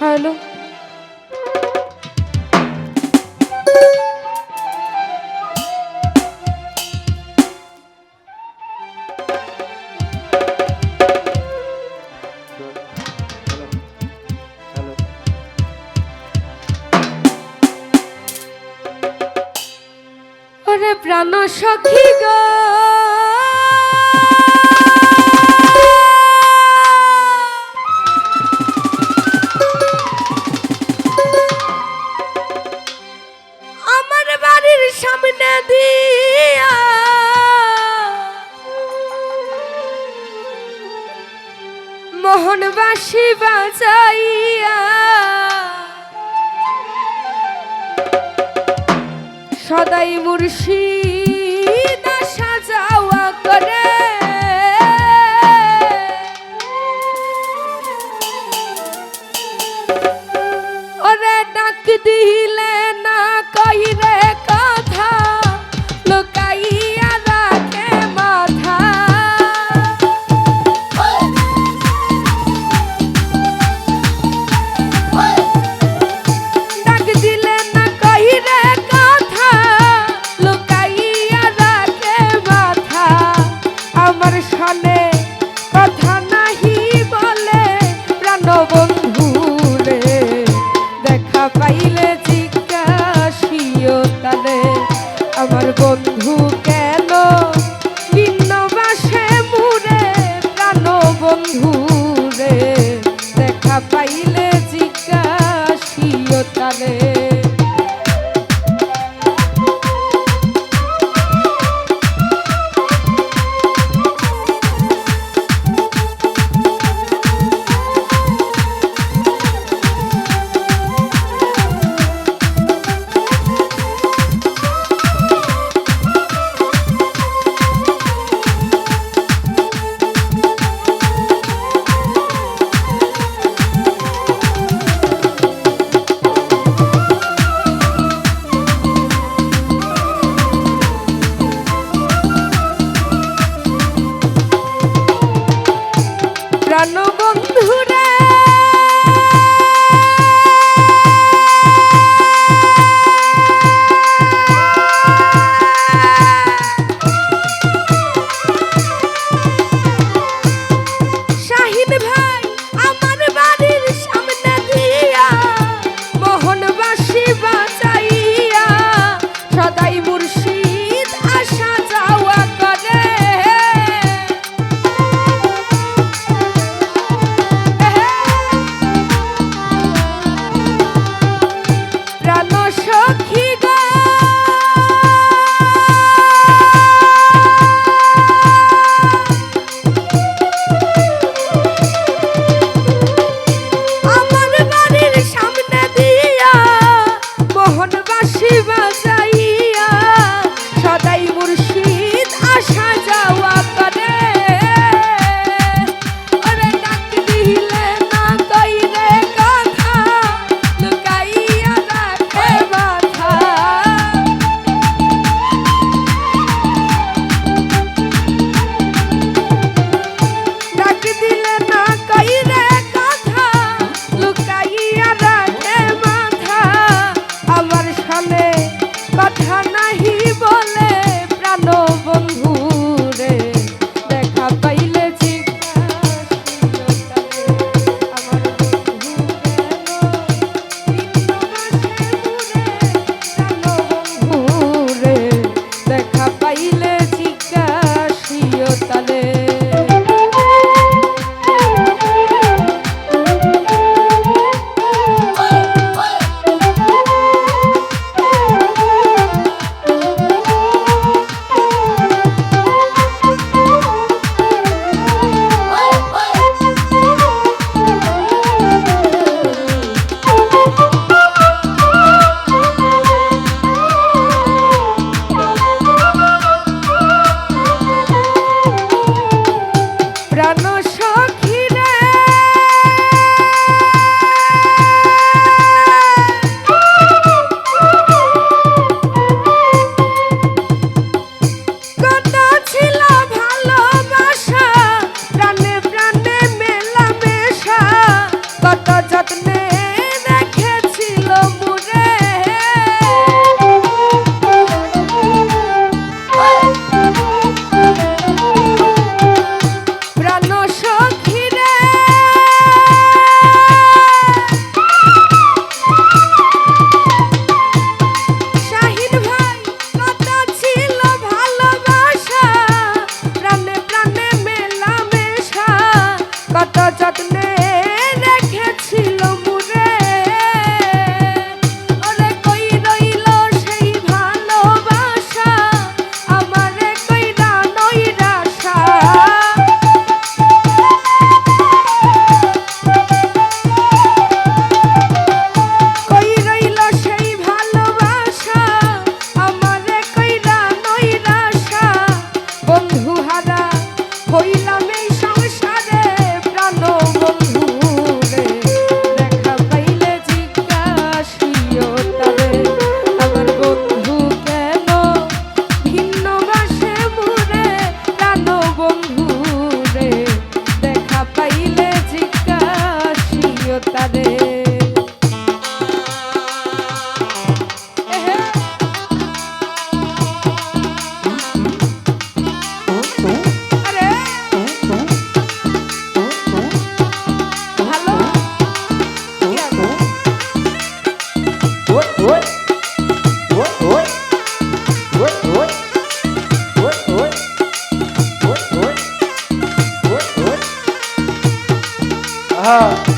Hello. ওরে প্রাণ সখী গো, আমার বাড়ির সামনে দিয়া মোহনবাসী বাজাইয়া সদাই মুর্শিদ আসা যাওয়া করে, ওরে ডাক দিলে না কইরে কথা, লুকাইয়া রাখে মাথা। ডাক দিলে না কইরে কথা, লুকাইয়া রাখে মাথা। আমার সামনে কথা নাহি বলে প্রাণ বন্ধু রে, দেখা পাইলে জিজ্ঞাসিও তারে আমার বন্ধু কেন ভিন্ন বাসে মুরে। প্রাণ বন্ধু রে, দেখা পাইলে জিজ্ঞাসিও তারে। প্রাণ বন্ধু রে, শাহিদ ভাই আমার বাড়ির সামনে দিয়া মোহনবাসী বাজাইয়া সদাই মুর্শিদ আসা যাওয়া করে। হ্যাঁ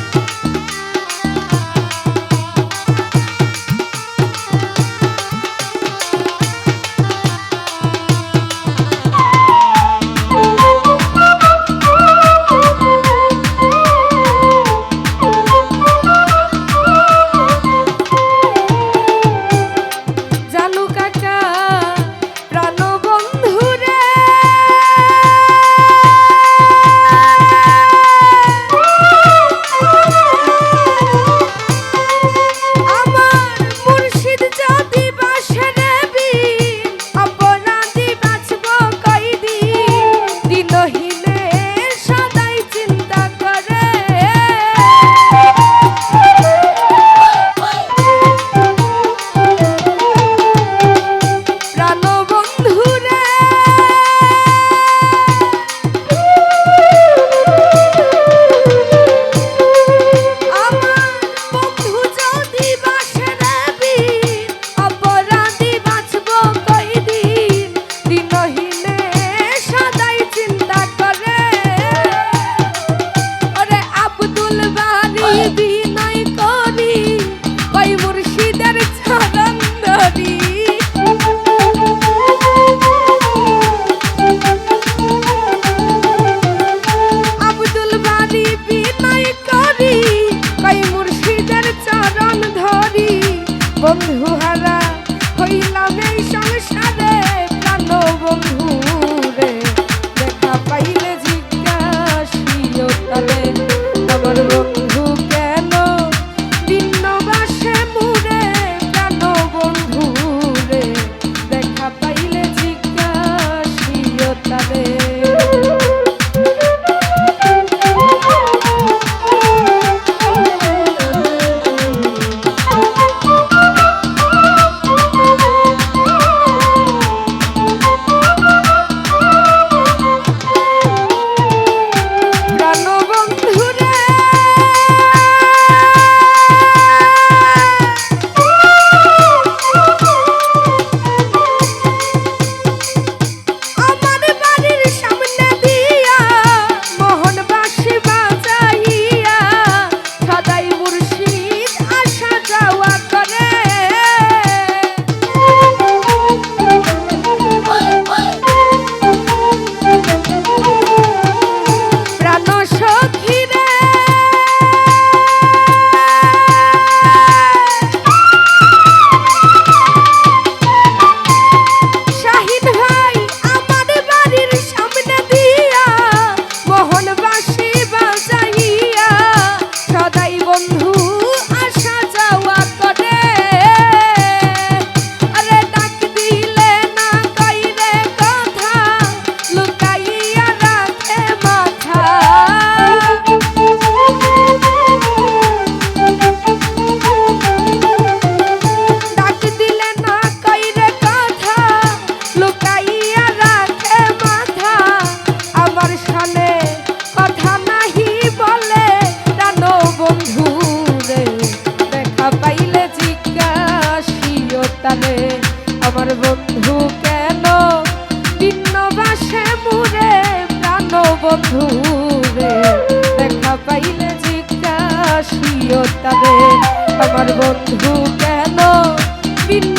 বন্ধু হারা হইলাম এই সংসারে প্রাণ বন্ধু রে দেখা পাইলে জিজ্ঞাসিও তালে আমার বন্ধু কেন ভিন্নবাসে মুরে প্রাণ বন্ধু রে দেখা পাইলে জিজ্ঞাসিও তালে আমার বন্ধু কেন ভিন্নবাসে মুরে প্রাণ বন্ধু রে দেখা পাইলে জিজ্ঞাসিও তারে আমার বন্ধু কেন ভিন্ন